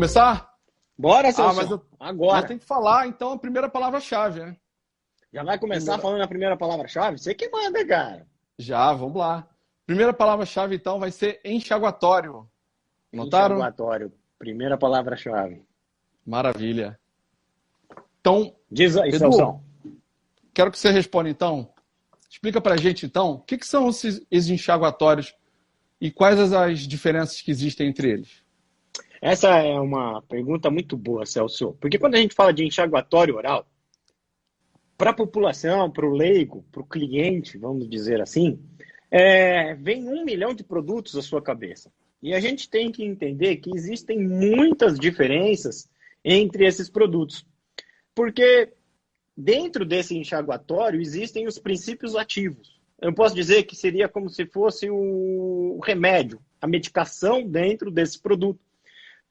começar? Bora, Celso. Mas eu Agora. tenho que falar, então, a primeira palavra-chave, né? Já vai começar falando a primeira palavra-chave? Você que manda, cara. Já, vamos lá. Primeira palavra-chave, então, vai ser enxaguatório. Notaram? Enxaguatório. Primeira palavra-chave. Maravilha. Então, Diz aí, Edu, Celso. quero que você responda, então. Explica pra gente, então, o que são esses enxaguatórios e quais as diferenças que existem entre eles? Essa é uma pergunta muito boa, Celso. Porque quando a gente fala de enxaguatório oral, para a população, para o leigo, para o cliente, vamos dizer assim, vem 1 milhão de produtos à sua cabeça. E a gente tem que entender que existem muitas diferenças entre esses produtos. Porque dentro desse enxaguatório existem os princípios ativos. Eu posso dizer que seria como se fosse o remédio, a medicação dentro desse produto.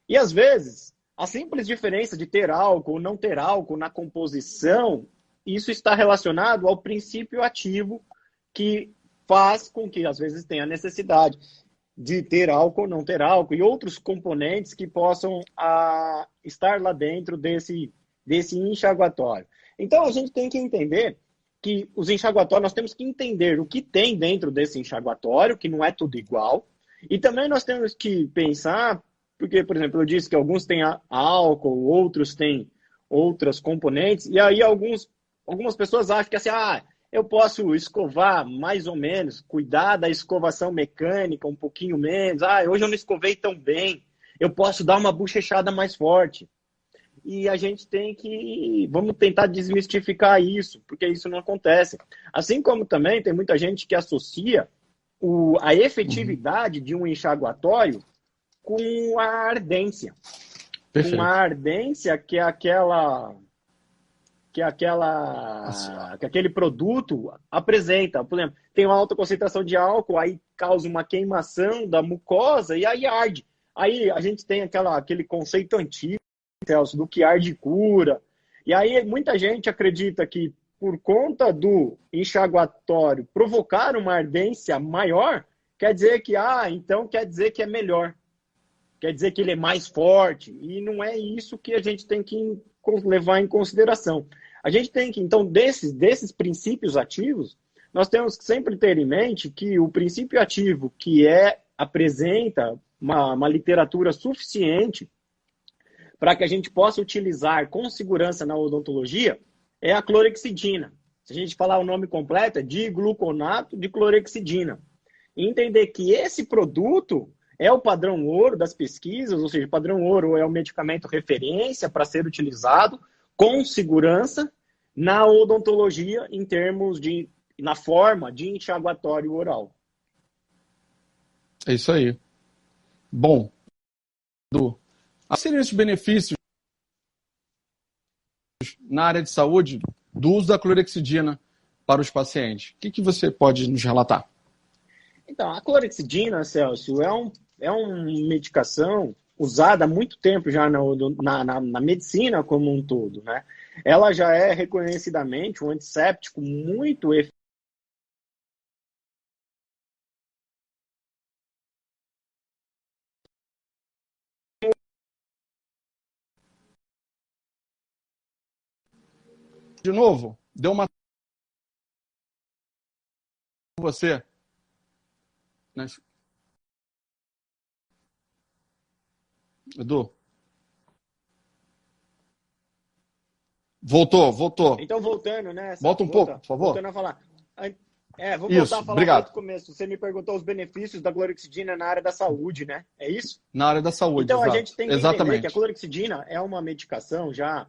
E às vezes, a simples diferença de ter álcool ou não ter álcool na composição, isso está relacionado ao princípio ativo que faz com que às vezes tenha necessidade de ter álcool ou não ter álcool e outros componentes que possam estar lá dentro desse enxaguatório. Então a gente tem que entender que os enxaguatórios, nós temos que entender o que tem dentro desse enxaguatório, que não é tudo igual, e também nós temos que pensar, porque, por exemplo, eu disse que alguns têm álcool, outros têm outras componentes, e aí algumas pessoas acham que assim, eu posso escovar mais ou menos, cuidar da escovação mecânica um pouquinho menos, hoje eu não escovei tão bem, eu posso dar uma bochechada mais forte. E a gente vamos tentar desmistificar isso, porque isso não acontece. Assim como também tem muita gente que associa a efetividade de um enxaguatório com a ardência. Perfeito. Com a ardência que aquele produto apresenta. Por exemplo, tem uma alta concentração de álcool, aí causa uma queimação da mucosa e aí arde. Aí a gente tem aquele conceito antigo, Celso, do que arde cura. E aí muita gente acredita que por conta do enxaguatório provocar uma ardência maior, quer dizer que, então quer dizer que é melhor. Quer dizer que ele é mais forte. E não é isso que a gente tem que levar em consideração. A gente tem que, então, desses princípios ativos, nós temos que sempre ter em mente que o princípio ativo que apresenta uma literatura suficiente para que a gente possa utilizar com segurança na odontologia é a clorexidina. Se a gente falar o nome completo, é digluconato de clorexidina. E entender que esse produto é o padrão ouro das pesquisas, ou seja, o padrão ouro é o medicamento referência para ser utilizado com segurança na odontologia em termos na forma de enxaguatório oral. É isso aí. Bom, Edu, quais seriam esses benefícios na área de saúde do uso da clorexidina para os pacientes? O que você pode nos relatar? Então, a clorexidina, Celso, é uma medicação usada há muito tempo já na medicina como um todo, né? Ela já é reconhecidamente um antisséptico muito eficaz. De novo, deu uma você. Edu? Voltou. Então, voltando, né? Volta um pouco, por favor. Voltando a falar. Vou voltar Isso, a falar obrigado. desde o começo. Você me perguntou os benefícios da clorexidina na área da saúde, né? É isso? Na área da saúde, então, exato. A gente tem que entender que a clorexidina é uma medicação já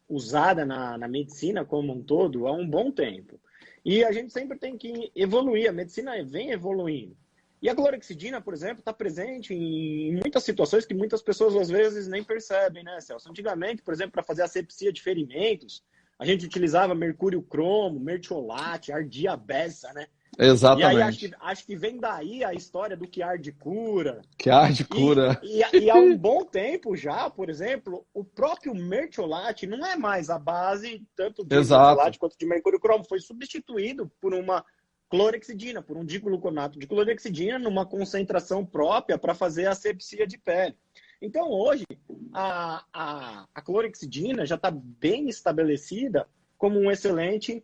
usada na medicina como um todo há um bom tempo. E a gente sempre tem que evoluir. A medicina vem evoluindo. E a clorexidina, por exemplo, está presente em muitas situações que muitas pessoas às vezes nem percebem, né, Celso? Antigamente, por exemplo, para fazer asepsia de ferimentos, a gente utilizava mercúrio cromo, mertiolate, ardia a beça, né? Exatamente. E aí acho que vem daí a história do que arde cura. Que arde cura. E há um bom tempo já, por exemplo, o próprio mertiolate não é mais a base tanto de mertiolate quanto de mercúrio cromo. Foi substituído por uma clorexidina, por um digluconato de clorexidina numa concentração própria para fazer a asepsia de pele. Então, hoje, a clorexidina já está bem estabelecida como um excelente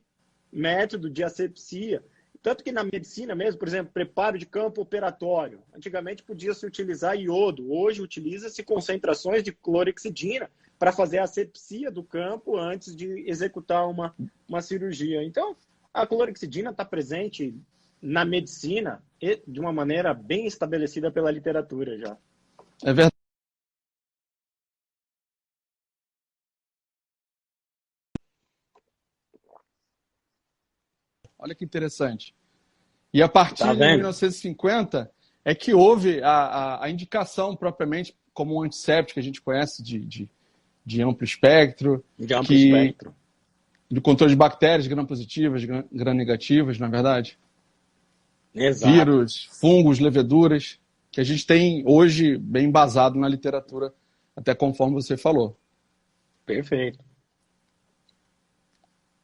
método de asepsia. Tanto que na medicina mesmo, por exemplo, preparo de campo operatório. Antigamente podia-se utilizar iodo. Hoje utiliza-se concentrações de clorexidina para fazer a asepsia do campo antes de executar uma cirurgia. Então, a clorexidina está presente na medicina de uma maneira bem estabelecida pela literatura já. É verdade. Olha que interessante. E a partir Tá de vendo? 1950 é que houve a indicação propriamente como um antisséptico que a gente conhece de amplo espectro, De amplo espectro. de controle de bactérias, gram-positivas, gram-negativas, na verdade. Exato. Vírus, fungos, leveduras, que a gente tem hoje bem embasado na literatura, até conforme você falou. Perfeito.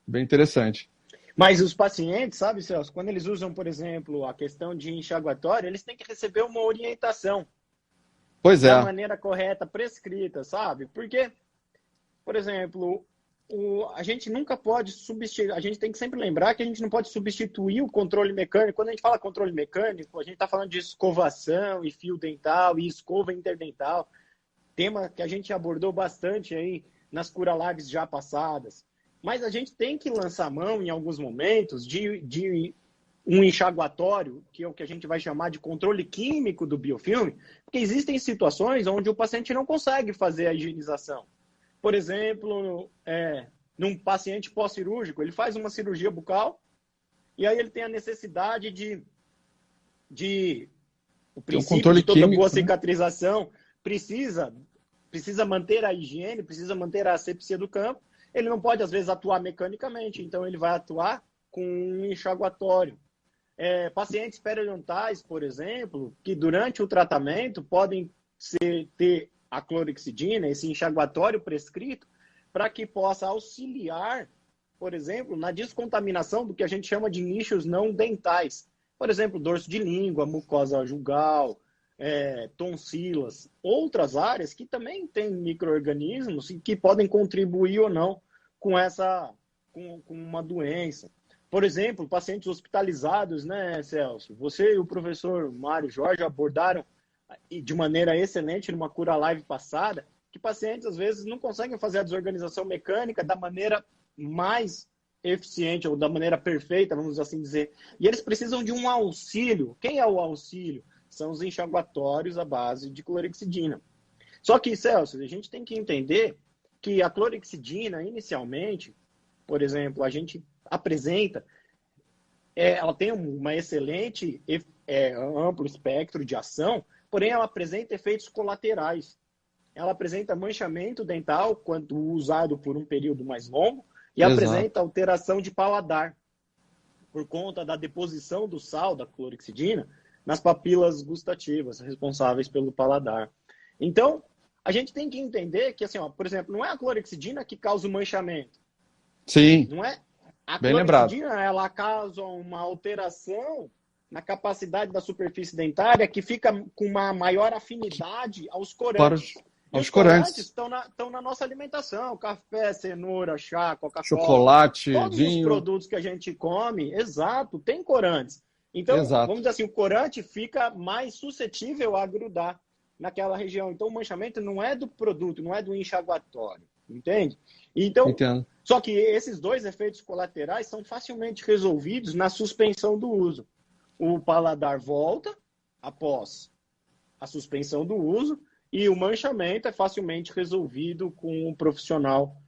Bem interessante. Mas os pacientes, sabe, Celso, quando eles usam, por exemplo, a questão de enxaguatório, eles têm que receber uma orientação Pois da é. maneira correta, prescrita, sabe? Porque, por exemplo, a gente nunca pode substituir, a gente tem que sempre lembrar que a gente não pode substituir o controle mecânico. Quando a gente fala controle mecânico, a gente está falando de escovação e fio dental e escova interdental, tema que a gente abordou bastante aí nas Cura Lives já passadas. Mas a gente tem que lançar mão, em alguns momentos, de um enxaguatório, que é o que a gente vai chamar de controle químico do biofilme, porque existem situações onde o paciente não consegue fazer a higienização. Por exemplo, num paciente pós-cirúrgico, ele faz uma cirurgia bucal e aí ele tem a necessidade o princípio de toda boa cicatrização precisa manter a higiene, precisa manter a asepsia do campo. Ele não pode, às vezes, atuar mecanicamente, então ele vai atuar com um enxaguatório. Pacientes periodontais, por exemplo, que durante o tratamento podem ter a clorexidina, esse enxaguatório prescrito, para que possa auxiliar, por exemplo, na descontaminação do que a gente chama de nichos não dentais. Por exemplo, dorso de língua, mucosa jugal, tonsilas, outras áreas que também têm micro-organismos e que podem contribuir ou não com uma doença. Por exemplo, pacientes hospitalizados, né, Celso? Você e o professor Mário Jorge abordaram de maneira excelente numa Cura Live passada, que pacientes às vezes não conseguem fazer a desorganização mecânica da maneira mais eficiente ou da maneira perfeita, vamos assim dizer. E eles precisam de um auxílio. Quem é o auxílio? São os enxaguatórios à base de clorexidina. Só que, Celso, a gente tem que entender que a clorexidina, inicialmente, por exemplo, a gente apresenta, ela tem uma excelente, amplo espectro de ação, porém ela apresenta efeitos colaterais. Ela apresenta manchamento dental quando usado por um período mais longo e apresenta alteração de paladar por conta da deposição do sal da clorexidina nas papilas gustativas responsáveis pelo paladar. Então, a gente tem que entender que, assim, por exemplo, não é a clorexidina que causa o manchamento. Sim. Não é? A Bem clorexidina, lembrado. ela causa uma alteração na capacidade da superfície dentária que fica com uma maior afinidade aos corantes. Aos corantes estão na nossa alimentação. Café, cenoura, chá, Coca-Cola. Chocolate, todos vinho. Os produtos que a gente come, exato, tem corantes. Então, vamos dizer assim, o corante fica mais suscetível a grudar naquela região. Então, o manchamento não é do produto, não é do enxaguatório, entende? Então, Entendo. Só que esses dois efeitos colaterais são facilmente resolvidos na suspensão do uso. O paladar volta após a suspensão do uso e o manchamento é facilmente resolvido com um profissional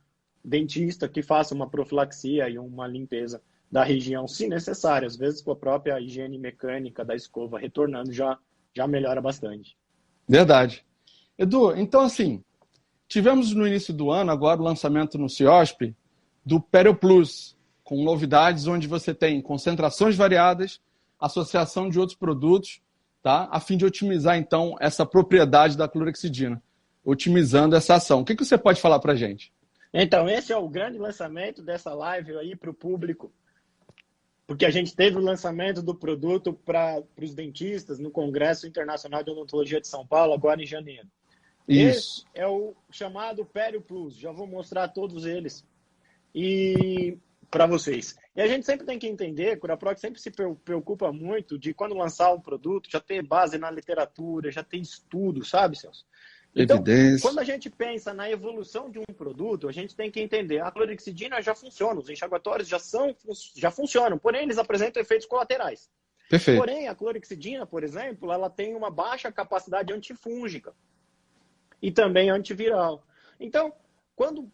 dentista que faça uma profilaxia e uma limpeza da região, se necessário. Às vezes, com a própria higiene mecânica da escova retornando, já melhora bastante. Verdade. Edu, então assim, tivemos no início do ano agora o lançamento no CIOSP do Perio Plus, com novidades onde você tem concentrações variadas, associação de outros produtos, tá? A fim de otimizar, então, essa propriedade da clorexidina, otimizando essa ação. O que você pode falar para a gente? Então, esse é o grande lançamento dessa live aí para o público, porque a gente teve o lançamento do produto para os dentistas no Congresso Internacional de Odontologia de São Paulo, agora em janeiro. Isso. Esse é o chamado Pério Plus. Já vou mostrar todos eles e para vocês. E a gente sempre tem que entender, a Curaprox sempre se preocupa muito de quando lançar um produto, já ter base na literatura, já ter estudo, sabe, Celso? Então, Evidência. quando a gente pensa na evolução de um produto, a gente tem que entender, a clorexidina já funciona, os enxaguatórios já funcionam, porém eles apresentam efeitos colaterais. Perfeito. Porém, a clorexidina, por exemplo, ela tem uma baixa capacidade antifúngica e também antiviral. Então, quando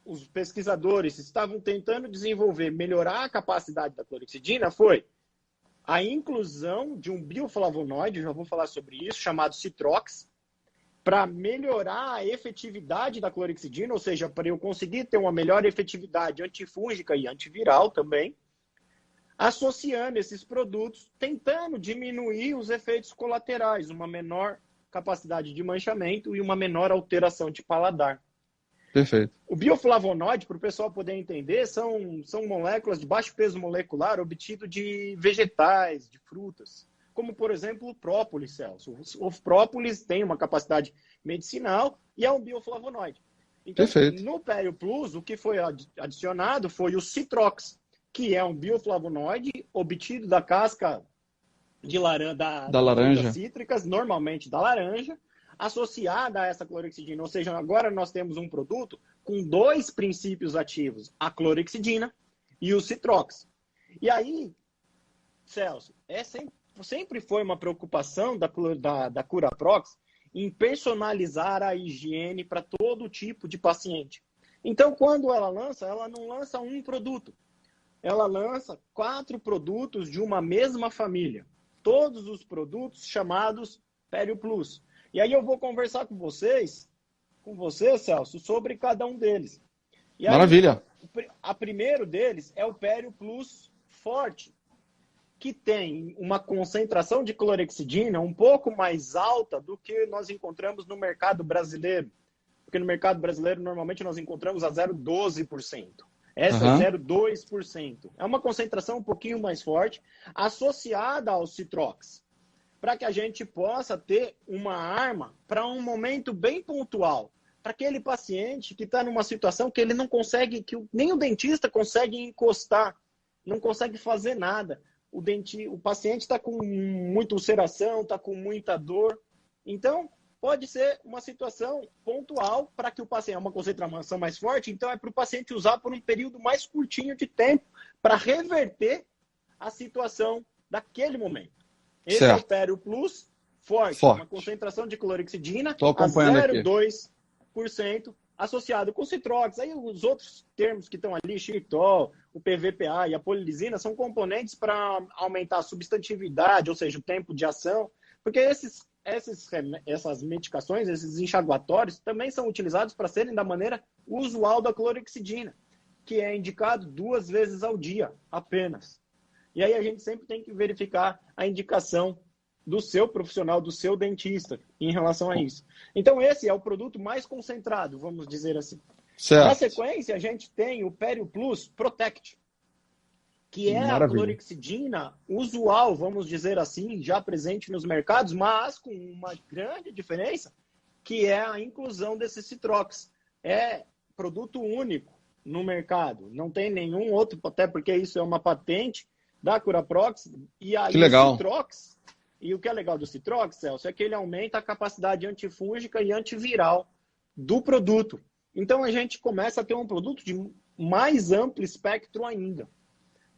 os pesquisadores estavam tentando desenvolver, melhorar a capacidade da clorexidina, foi a inclusão de um bioflavonoide, já vou falar sobre isso, chamado Citrox, para melhorar a efetividade da clorexidina, ou seja, para eu conseguir ter uma melhor efetividade antifúngica e antiviral também, associando esses produtos, tentando diminuir os efeitos colaterais, uma menor capacidade de manchamento e uma menor alteração de paladar. Perfeito. O bioflavonoide, para o pessoal poder entender, são moléculas de baixo peso molecular obtido de vegetais, de frutas, como, por exemplo, o própolis, Celso. O própolis tem uma capacidade medicinal e é um bioflavonoide. Então, Perfeito. no Pério Plus, o que foi adicionado foi o Citrox, que é um bioflavonoide obtido da casca de Da laranja. frutas cítricas, normalmente da laranja, associada a essa clorexidina. Ou seja, agora nós temos um produto com dois princípios ativos, a clorexidina e o Citrox. E aí, Celso, sempre foi uma preocupação da Curaprox em personalizar a higiene para todo tipo de paciente. Então, quando ela não lança um produto. Ela lança 4 produtos de uma mesma família. Todos os produtos chamados Pério Plus. E aí eu vou conversar com você, Celso, sobre cada um deles. E aí, Maravilha. A primeiro deles é o Pério Plus Forte, que tem uma concentração de clorexidina um pouco mais alta do que nós encontramos no mercado brasileiro. Porque no mercado brasileiro, normalmente, nós encontramos a 0,12%. Essa é 0,2%. É uma concentração um pouquinho mais forte, associada ao Citrox, para que a gente possa ter uma arma para um momento bem pontual, para aquele paciente que está numa situação que ele não consegue, que nem o dentista consegue encostar, não consegue fazer nada. O paciente está com muita ulceração, está com muita dor. Então, pode ser uma situação pontual para que o paciente, é uma concentração mais forte, então é para o paciente usar por um período mais curtinho de tempo para reverter a situação daquele momento. Esse é o Pério Plus forte, uma concentração de clorexidina a 0,2% associado com o Citrox. Aí os outros termos que estão ali, xilitol, o PVPA e a polilisina, são componentes para aumentar a substantividade, ou seja, o tempo de ação, porque essas medicações, esses enxaguatórios, também são utilizados para serem da maneira usual da clorexidina, que é indicado 2 vezes ao dia apenas. E aí a gente sempre tem que verificar a indicação do seu profissional, do seu dentista, em relação a isso. Então esse é o produto mais concentrado, vamos dizer assim. Certo. Na sequência, a gente tem o Pério Plus Protect, que é a clorexidina usual, vamos dizer assim, já presente nos mercados, mas com uma grande diferença, que é a inclusão desse Citrox. É produto único no mercado, não tem nenhum outro, até porque isso é uma patente da Curaprox. E aí que legal. O Citrox, e o que é legal do Citrox, Celso, é que ele aumenta a capacidade antifúngica e antiviral do produto. Então a gente começa a ter um produto de mais amplo espectro ainda.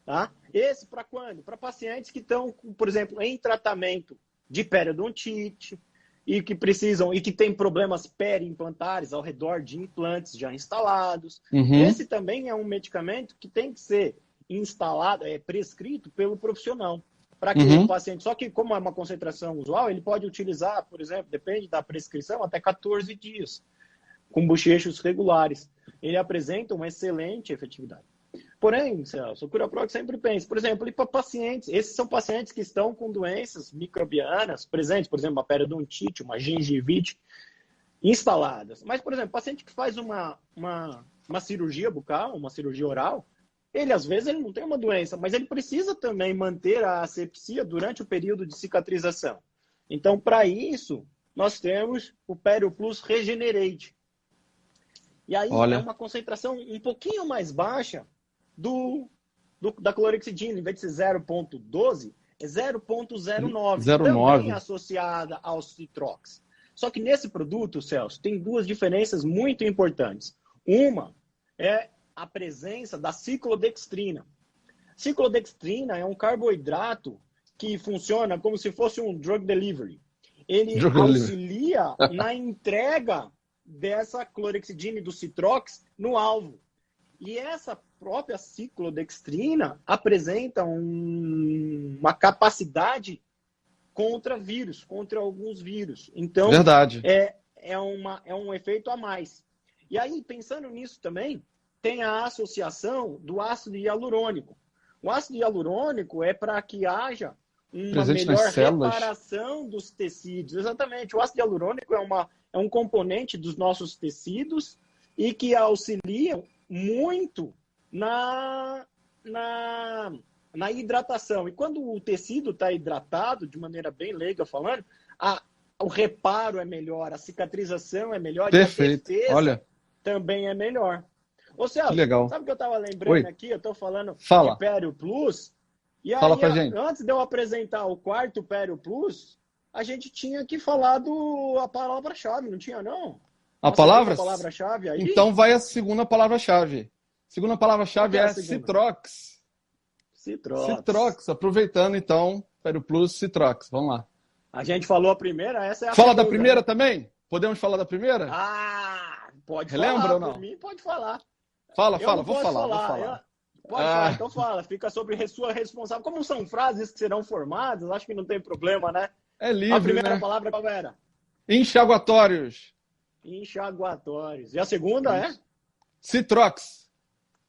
Tá? Esse para quando? Para pacientes que estão, por exemplo, em tratamento de periodontite e que precisam e que têm problemas periimplantares ao redor de implantes já instalados. Esse também é um medicamento que tem que ser instalado, prescrito pelo profissional. Para que o paciente, só que como é uma concentração usual, ele pode utilizar, por exemplo, depende da prescrição, até 14 dias, com bochechos regulares. Ele apresenta uma excelente efetividade. Porém, Celso, o Curaprox sempre pensa, por exemplo, para pacientes, esses são pacientes que estão com doenças microbianas presentes, por exemplo, uma periodontite, uma gengivite, instaladas. Mas, por exemplo, paciente que faz uma cirurgia bucal, uma cirurgia oral, ele às vezes ele não tem uma doença, mas ele precisa também manter a asepsia durante o período de cicatrização. Então, para isso, nós temos o Perio Plus Regenerate. E aí Olha. é uma concentração um pouquinho mais baixa da clorexidina. Em vez de ser 0,12, é 0,09. 0,9. Também associada ao Citrox. Só que nesse produto, Celso, tem duas diferenças muito importantes. Uma é a presença da ciclodextrina. Ciclodextrina é um carboidrato que funciona como se fosse um drug delivery. Ele auxilia na entrega dessa clorexidina e do Citrox no alvo. E essa própria ciclodextrina apresenta uma capacidade contra vírus, contra alguns vírus. Então, verdade. É um efeito a mais. E aí, pensando nisso também, tem a associação do ácido hialurônico. O ácido hialurônico é para que haja uma presente melhor nas células. reparação dos tecidos. Exatamente. O ácido hialurônico é um componente dos nossos tecidos e que auxilia muito na hidratação. E quando o tecido está hidratado, de maneira bem leiga falando, o reparo é melhor, a cicatrização é melhor. Perfeito. E a defesa Olha, também é melhor. Ô, Celso, que legal. sabe o que eu estava lembrando Oi. aqui? Eu estou falando Fala. de Perio Plus. E aí, Fala pra gente. antes de eu apresentar o quarto Perio Plus, a gente tinha que falar a palavra-chave, não tinha, não? A Nossa, palavra? palavra-chave aí? Então vai a segunda palavra-chave. Segunda palavra-chave Qual que é é a segunda? Citrox. Citrox. Citrox. Aproveitando, então, Perio Plus, Citrox. Vamos lá. A gente falou a primeira, essa é a Fala segunda, da primeira né? também? Podemos falar da primeira? Pode Relembra falar, ou não? por mim pode falar. Fala, Eu não vou posso falar. Pode falar, então fala. Fica sobre sua responsável. Como são frases que serão formadas, acho que não tem problema, né? É livre, A primeira né? palavra qual era? Enxaguatórios. Enxaguatórios. E a segunda é? Citrox.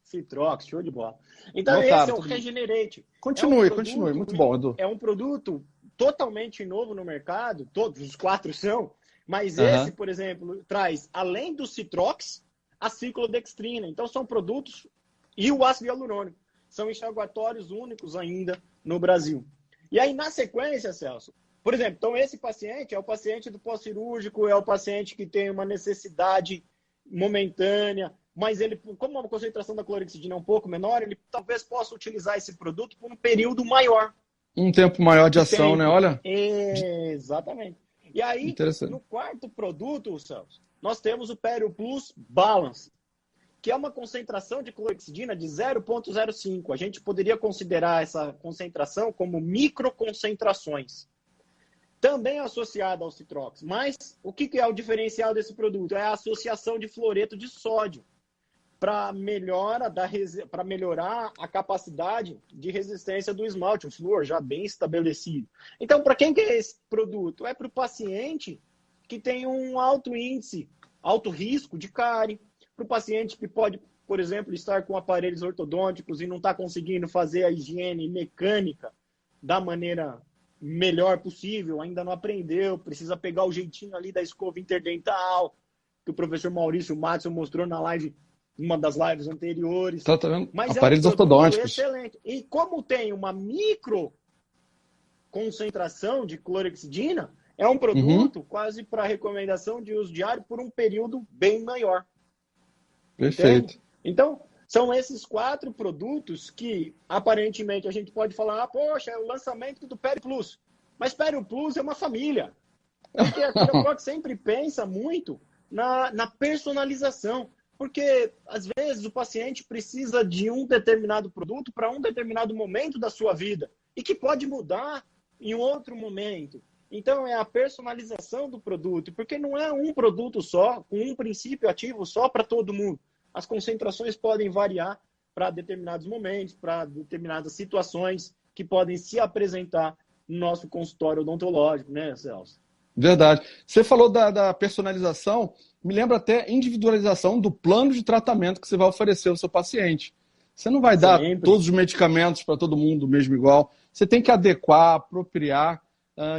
Citrox, show de bola. Então Notado, esse é o tudo bem. Regenerate. Continue. produto- Muito bom, Edu. É um produto totalmente novo no mercado, todos os quatro são, mas Aham. esse, por exemplo, traz, além do Citrox, a ciclodextrina. Então são produtos, e o ácido hialurônico, são enxaguatórios únicos ainda no Brasil. E aí, na sequência, Celso, por exemplo, então esse paciente é o paciente do pós-cirúrgico, é o paciente que tem uma necessidade momentânea, mas ele, como a concentração da clorexidina é um pouco menor, ele talvez possa utilizar esse produto por um período maior. Um tempo maior de ação, tempo. né? Olha. Exatamente. E aí, Interessante. no quarto produto, Celso, nós temos o Perio Plus Balance, que é uma concentração de clorexidina de 0,05. A gente poderia considerar essa concentração como microconcentrações. Também associada ao Citrox. Mas o que é o diferencial desse produto? É a associação de fluoreto de sódio para melhorar a capacidade de resistência do esmalte, o flúor já bem estabelecido. Então, para quem que é esse produto? É para o paciente que tem um alto índice, alto risco de cárie, para o paciente que pode, por exemplo, estar com aparelhos ortodônticos e não está conseguindo fazer a higiene mecânica da maneira melhor possível, ainda não aprendeu, precisa pegar o jeitinho ali da escova interdental, que o professor Maurício Matson mostrou na live, uma das lives anteriores. Tá vendo? Mas Aparelhos é um produto ortodônticos. excelente. E como tem uma micro concentração de clorexidina, é um produto quase para recomendação de uso diário por um período bem maior. Perfeito. Entende? Então, são esses quatro produtos que, aparentemente, a gente pode falar, poxa, é o lançamento do Perio Plus. Mas Perio Plus é uma família. Porque a Quiroproc sempre pensa muito na personalização. Porque, às vezes, o paciente precisa de um determinado produto para um determinado momento da sua vida. E que pode mudar em outro momento. Então, é a personalização do produto. Porque não é um produto só, com um princípio ativo só para todo mundo. As concentrações podem variar para determinados momentos, para determinadas situações que podem se apresentar no nosso consultório odontológico, né, Celso? Verdade. Você falou da personalização, me lembra até individualização do plano de tratamento que você vai oferecer ao seu paciente. Você não vai dar todos os medicamentos para todo mundo mesmo igual. Você tem que adequar, apropriar,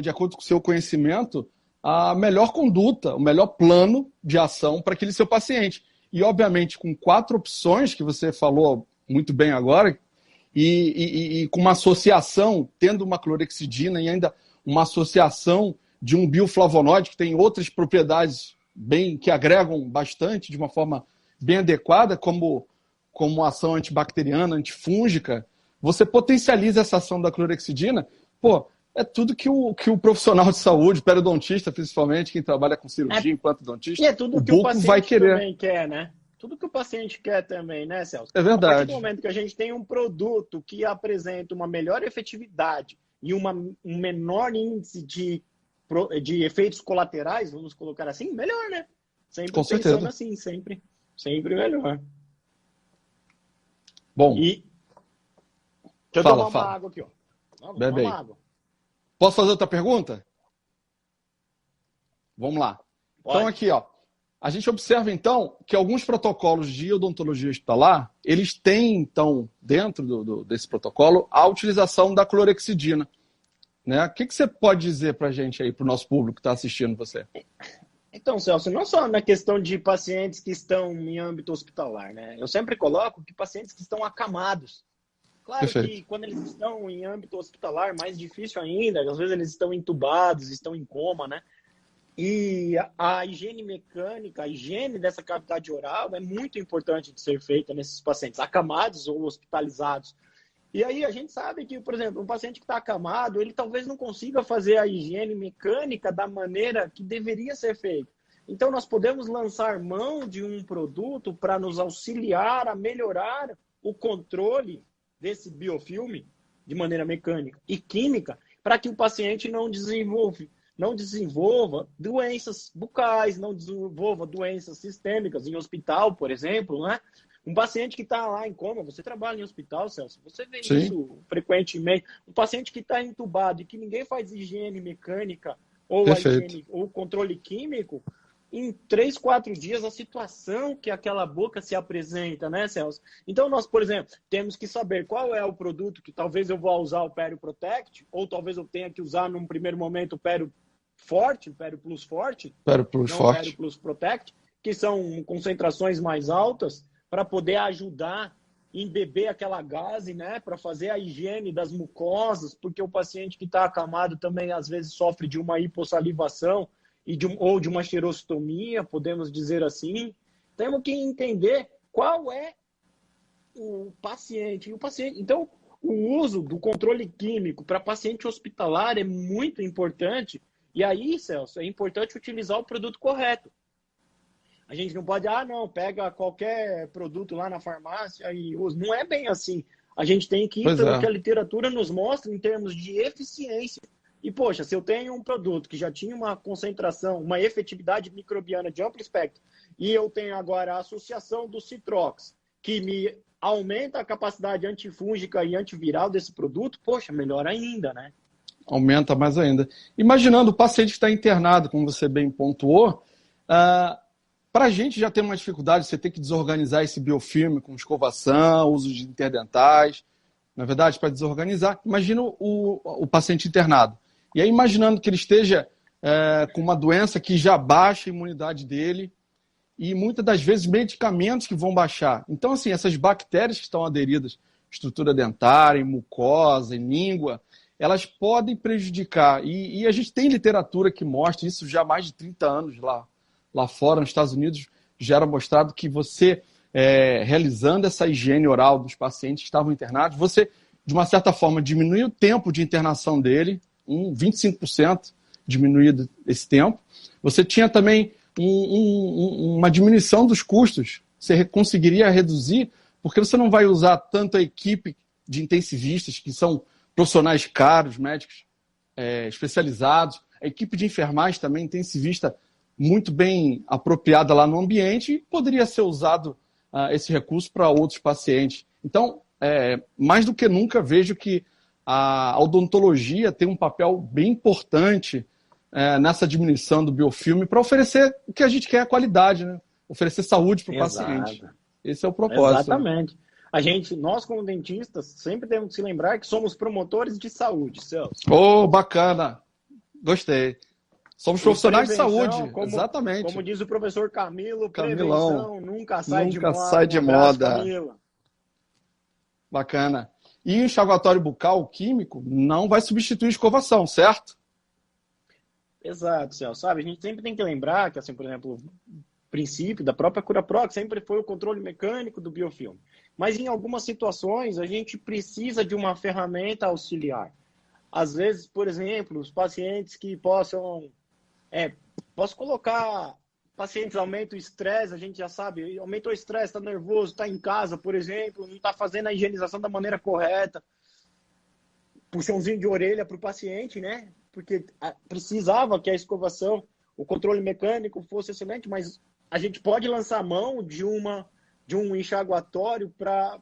de acordo com o seu conhecimento, a melhor conduta, o melhor plano de ação para aquele seu paciente. E, obviamente, com 4 opções que você falou muito bem agora, e com uma associação, tendo uma clorexidina e ainda uma associação de um bioflavonoide que tem outras propriedades que agregam bastante, de uma forma bem adequada, como ação antibacteriana, antifúngica, você potencializa essa ação da clorexidina. Pô, é tudo que o profissional de saúde, periodontista principalmente, quem trabalha com cirurgia, implantodontista, e é tudo que o paciente vai querer. Também quer, né? Tudo que o paciente quer também, né, Celso? É verdade. A partir do momento que a gente tem um produto que apresenta uma melhor efetividade e um menor índice de efeitos colaterais, vamos colocar assim, melhor, né? Sempre com pensando certeza. assim, sempre melhor. Bom. Deixa eu tomar uma água aqui, ó. Bebe aí. Água. Posso fazer outra pergunta? Vamos lá. Pode. Então, aqui, ó. A gente observa, então, que alguns protocolos de odontologia hospitalar, eles têm, então, dentro desse protocolo, a utilização da clorexidina. Né? O que você pode dizer para a gente aí, para o nosso público que está assistindo você? Então, Celso, não só na questão de pacientes que estão em âmbito hospitalar, né? Eu sempre coloco que pacientes que estão acamados. Claro Perfeito. Que quando eles estão em âmbito hospitalar, mais difícil ainda, às vezes eles estão entubados, estão em coma, né? E a higiene mecânica, a higiene dessa cavidade oral é muito importante de ser feita nesses pacientes acamados ou hospitalizados. E aí a gente sabe que, por exemplo, um paciente que está acamado, ele talvez não consiga fazer a higiene mecânica da maneira que deveria ser feita. Então nós podemos lançar mão de um produto para nos auxiliar a melhorar o controle desse biofilme de maneira mecânica e química para que o paciente não desenvolva doenças bucais, não desenvolva doenças sistêmicas em hospital, por exemplo, né? Um paciente que está lá em coma, você trabalha em hospital, Celso, você vê Sim. isso frequentemente. Um paciente que está entubado e que ninguém faz higiene mecânica ou ou controle químico, em 3, 4 dias a situação que aquela boca se apresenta, né, Celso? Então nós, por exemplo, temos que saber qual é o produto que talvez eu vou usar o Perio Protect, ou talvez eu tenha que usar num primeiro momento o Perio Forte, o Perio Plus Forte, Perio Plus Forte, Perio Plus Protect, que são concentrações mais altas para poder ajudar em beber aquela gase, né, para fazer a higiene das mucosas, porque o paciente que está acamado também às vezes sofre de uma hipossalivação ou de uma xerostomia, podemos dizer assim. Temos que entender qual é o paciente. Então, o uso do controle químico para paciente hospitalar é muito importante. E aí, Celso, é importante utilizar o produto correto. A gente não pode, pega qualquer produto lá na farmácia e usa. Não é bem assim. A gente tem que ir pelo que a literatura nos mostra em termos de eficiência. E, poxa, se eu tenho um produto que já tinha uma concentração, uma efetividade microbiana de amplo espectro, e eu tenho agora a associação do Citrox, que me aumenta a capacidade antifúngica e antiviral desse produto, poxa, melhor ainda, né? Aumenta mais ainda. Imaginando o paciente que está internado, como você bem pontuou, para a gente já tem uma dificuldade, você tem que desorganizar esse biofilme com escovação, uso de interdentais, na verdade, para desorganizar. Imagina o paciente internado. E aí, imaginando que ele esteja com uma doença que já baixa a imunidade dele e muitas das vezes medicamentos que vão baixar. Então, assim, essas bactérias que estão aderidas à estrutura dentária, em mucosa, em língua, elas podem prejudicar. E a gente tem literatura que mostra isso já há mais de 30 anos lá fora, nos Estados Unidos, já era mostrado que você, realizando essa higiene oral dos pacientes que estavam internados, você, de uma certa forma, diminui o tempo de internação dele, 25% diminuído esse tempo. Você tinha também uma diminuição dos custos. Você conseguiria reduzir, porque você não vai usar tanto a equipe de intensivistas, que são profissionais caros, médicos especializados, a equipe de enfermagem também, intensivista, muito bem apropriada lá no ambiente, e poderia ser usado esse recurso para outros pacientes. Então, mais do que nunca, vejo que a odontologia tem um papel bem importante nessa diminuição do biofilme para oferecer o que a gente quer, a qualidade, né? Oferecer saúde para o paciente. Esse é o propósito. Exatamente. Nós como dentistas, sempre temos que se lembrar que somos promotores de saúde, Celso. Bacana. Gostei. Somos profissionais de saúde. Exatamente. Como diz o professor Camilão, prevenção nunca sai de moda. Sai de moda. Bacana. E o enxaguatório bucal químico não vai substituir escovação, certo? Exato, Celso. Sabe, a gente sempre tem que lembrar que, assim, por exemplo, o princípio da própria CuraProc sempre foi o controle mecânico do biofilme. Mas em algumas situações a gente precisa de uma ferramenta auxiliar. Às vezes, por exemplo, os pacientes que possam... posso colocar pacientes aumentam o estresse, a gente já sabe, aumentou o estresse, está nervoso, está em casa, por exemplo, não está fazendo a higienização da maneira correta. Puxãozinho de orelha para o paciente, né? Porque precisava que a escovação, o controle mecânico fosse excelente, mas a gente pode lançar mão de um enxaguatório para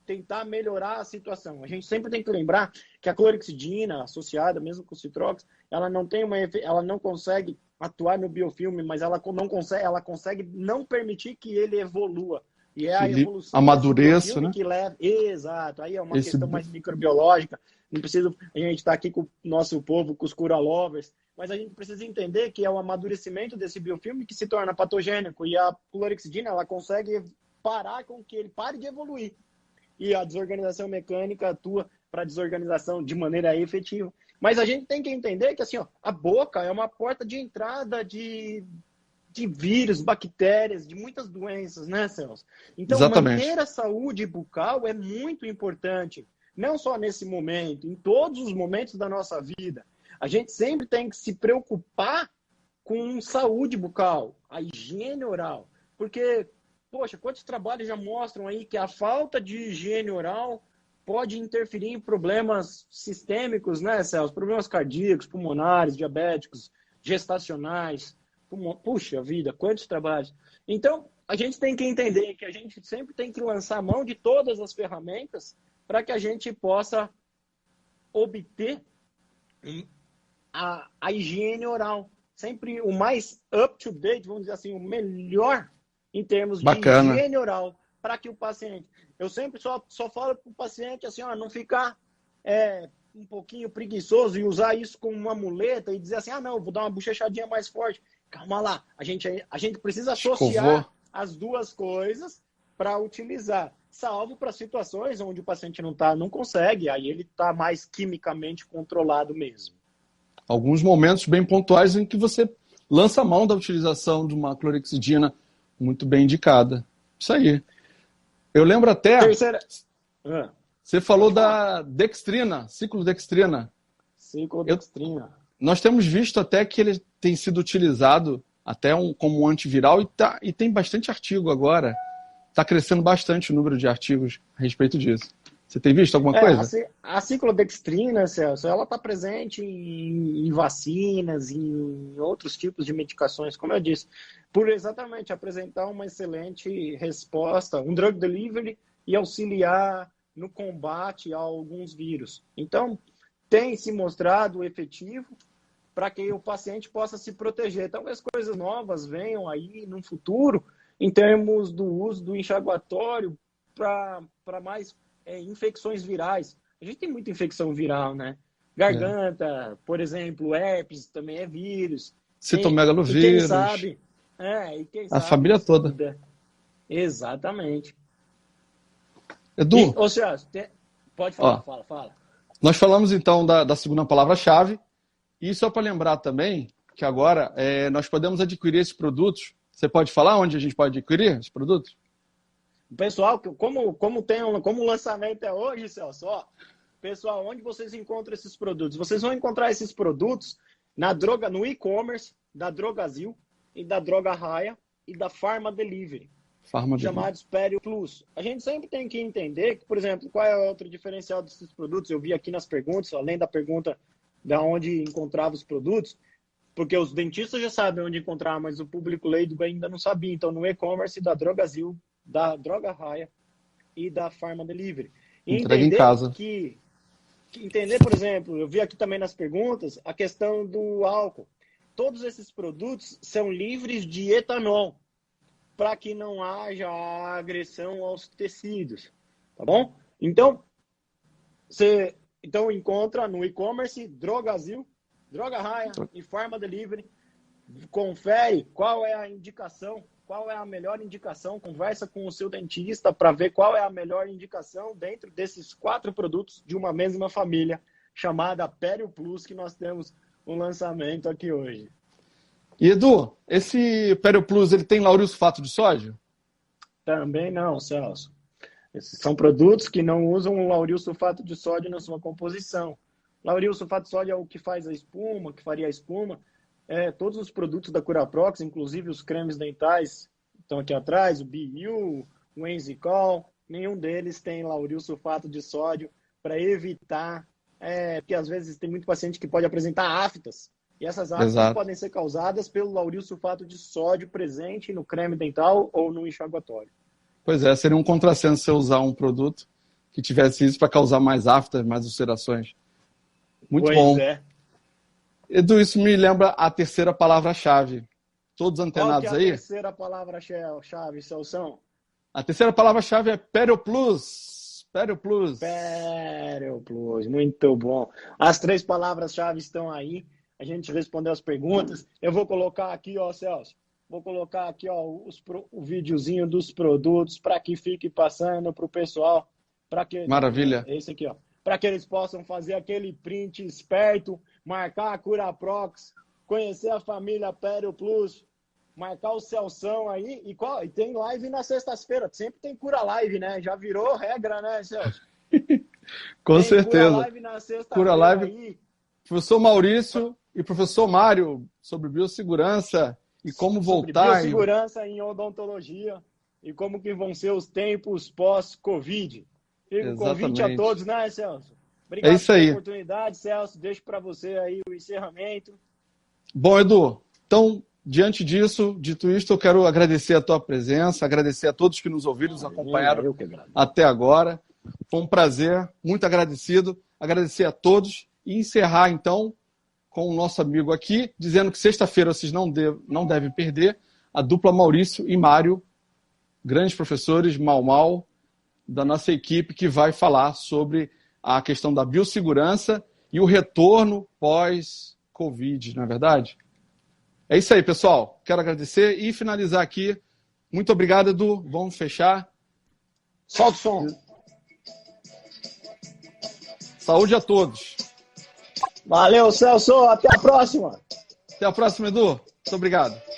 tentar melhorar a situação. A gente sempre tem que lembrar que a clorexidina associada, mesmo com o citrox, ela não consegue atuar no biofilme, mas ela consegue não permitir que ele evolua. E é a evolução amadureça, né? Que leva. Exato. Aí é uma questão mais microbiológica. Não precisa a gente estar aqui com o nosso povo, com os cura-lovers, mas a gente precisa entender que é o amadurecimento desse biofilme que se torna patogênico. E a clorexidina, ela consegue parar com que ele pare de evoluir. E a desorganização mecânica atua para a desorganização de maneira efetiva. Mas a gente tem que entender que assim, ó, a boca é uma porta de entrada de vírus, bactérias, de muitas doenças, né, Celso? Então, exatamente, manter a saúde bucal é muito importante. Não só nesse momento, em todos os momentos da nossa vida. A gente sempre tem que se preocupar com saúde bucal, a higiene oral. Porque, poxa, quantos trabalhos já mostram aí que a falta de higiene oral pode interferir em problemas sistêmicos, né, Celso? Problemas cardíacos, pulmonares, diabéticos, gestacionais. Puxa vida, quantos trabalhos. Então, a gente tem que entender que a gente sempre tem que lançar a mão de todas as ferramentas para que a gente possa obter a higiene oral. Sempre o mais up-to-date, vamos dizer assim, o melhor em termos de higiene oral para que o paciente... Eu sempre só falo para o paciente assim, ó, não ficar um pouquinho preguiçoso e usar isso como uma muleta e dizer assim, não, eu vou dar uma bochechadinha mais forte. Calma lá, a gente precisa associar as duas coisas para utilizar. Salvo para situações onde o paciente não consegue, aí ele está mais quimicamente controlado mesmo. Alguns momentos bem pontuais em que você lança a mão da utilização de uma clorexidina muito bem indicada. Isso aí. Eu lembro até... Você falou da dextrina, ciclodextrina. Ciclodextrina. Nós temos visto até que ele tem sido utilizado até como um antiviral e tem bastante artigo agora. Está crescendo bastante o número de artigos a respeito disso. Você tem visto alguma coisa? A ciclodextrina, Celso, ela está presente em vacinas, em outros tipos de medicações, como eu disse, por exatamente apresentar uma excelente resposta, um drug delivery e auxiliar no combate a alguns vírus. Então, tem se mostrado efetivo para que o paciente possa se proteger. Então, as coisas novas venham aí no futuro, em termos do uso do enxaguatório para mais infecções virais. A gente tem muita infecção viral, né? Garganta, por exemplo, herpes também é vírus. Citomegalovírus. E quem sabe... a família toda. Exatamente. Edu, pode falar, fala. Nós falamos então da segunda palavra-chave, e só para lembrar também que agora nós podemos adquirir esses produtos. Você pode falar onde a gente pode adquirir esses produtos? Pessoal, como o lançamento é hoje, Celso, pessoal, onde vocês encontram esses produtos? Vocês vão encontrar esses produtos no e-commerce da Drogazil e da Droga Raia e da Pharma Delivery. Chamados Perio Plus. A gente sempre tem que entender que, por exemplo, qual é o outro diferencial desses produtos. Eu vi aqui nas perguntas, além da pergunta de onde encontrava os produtos, porque os dentistas já sabem onde encontrar, mas o público leigo ainda não sabia. Então, no e-commerce da Drogazil, da Droga Raia e da Pharma Delivery. E entrega em casa. Entender, por exemplo, eu vi aqui também nas perguntas, a questão do álcool. Todos esses produtos são livres de etanol, para que não haja agressão aos tecidos, tá bom? Então, você encontra no e-commerce Drogazil, Droga Raia e Pharma Delivery. Confere qual é a indicação, qual é a melhor indicação, conversa com o seu dentista para ver qual é a melhor indicação dentro desses 4 produtos de uma mesma família, chamada Perio Plus, que nós temos o lançamento aqui hoje. E Edu, esse Pério Plus, ele tem lauril sulfato de sódio? Também não, Celso. Esses são produtos que não usam o lauril sulfato de sódio na sua composição. Lauril sulfato de sódio é o que faz a espuma, que faria a espuma. Todos os produtos da Curaprox, inclusive os cremes dentais, estão aqui atrás, o BU, o Enzicol, nenhum deles tem lauril sulfato de sódio para evitar, porque às vezes tem muito paciente que pode apresentar aftas, e essas aftas Exato. podem ser causadas pelo lauril sulfato de sódio presente no creme dental ou no enxaguatório. Pois é, seria um contrassenso você usar um produto que tivesse isso para causar mais aftas, mais ulcerações. Muito bom. Pois é. Edu, isso me lembra a terceira palavra-chave. Todos antenados Qual que é aí? a terceira palavra-chave, Celção? A terceira palavra-chave é Pério Plus. Pério Plus. Pério Plus, muito bom. As 3 palavras-chave estão aí. A gente respondeu as perguntas. Eu vou colocar aqui, ó, Celso. Vou colocar aqui, ó, o videozinho dos produtos para que fique passando para o pessoal. Maravilha. Esse aqui, ó. Para que eles possam fazer aquele print esperto, marcar a Curaprox, conhecer a família Pério Plus, marcar o Celção aí. E tem live na sexta-feira. Sempre tem Cura Live, né? Já virou regra, né, Celso? Com tem certeza. Cura Live na sexta-feira. Cura Live. Aí. Professor Maurício e professor Mário sobre biossegurança e como voltar. Sobre biossegurança em odontologia e como que vão ser os tempos pós-Covid. Fica o convite a todos, né, Celso? Obrigado isso aí. pela oportunidade, Celso. Deixo para você aí o encerramento. Bom, Edu, então, diante disso, dito isto, eu quero agradecer a tua presença, agradecer a todos que nos ouviram, nos acompanharam até agora. Foi um prazer, muito agradecido. Agradecer a todos e encerrar, então, com o nosso amigo aqui, dizendo que sexta-feira vocês não devem perder a dupla Maurício e Mário, grandes professores, mal, da nossa equipe, que vai falar sobre a questão da biossegurança e o retorno pós-Covid, não é verdade? É isso aí, pessoal. Quero agradecer e finalizar aqui. Muito obrigado, Edu. Vamos fechar. Solta o som. Saúde a todos. Valeu, Celso. Até a próxima. Até a próxima, Edu. Muito obrigado.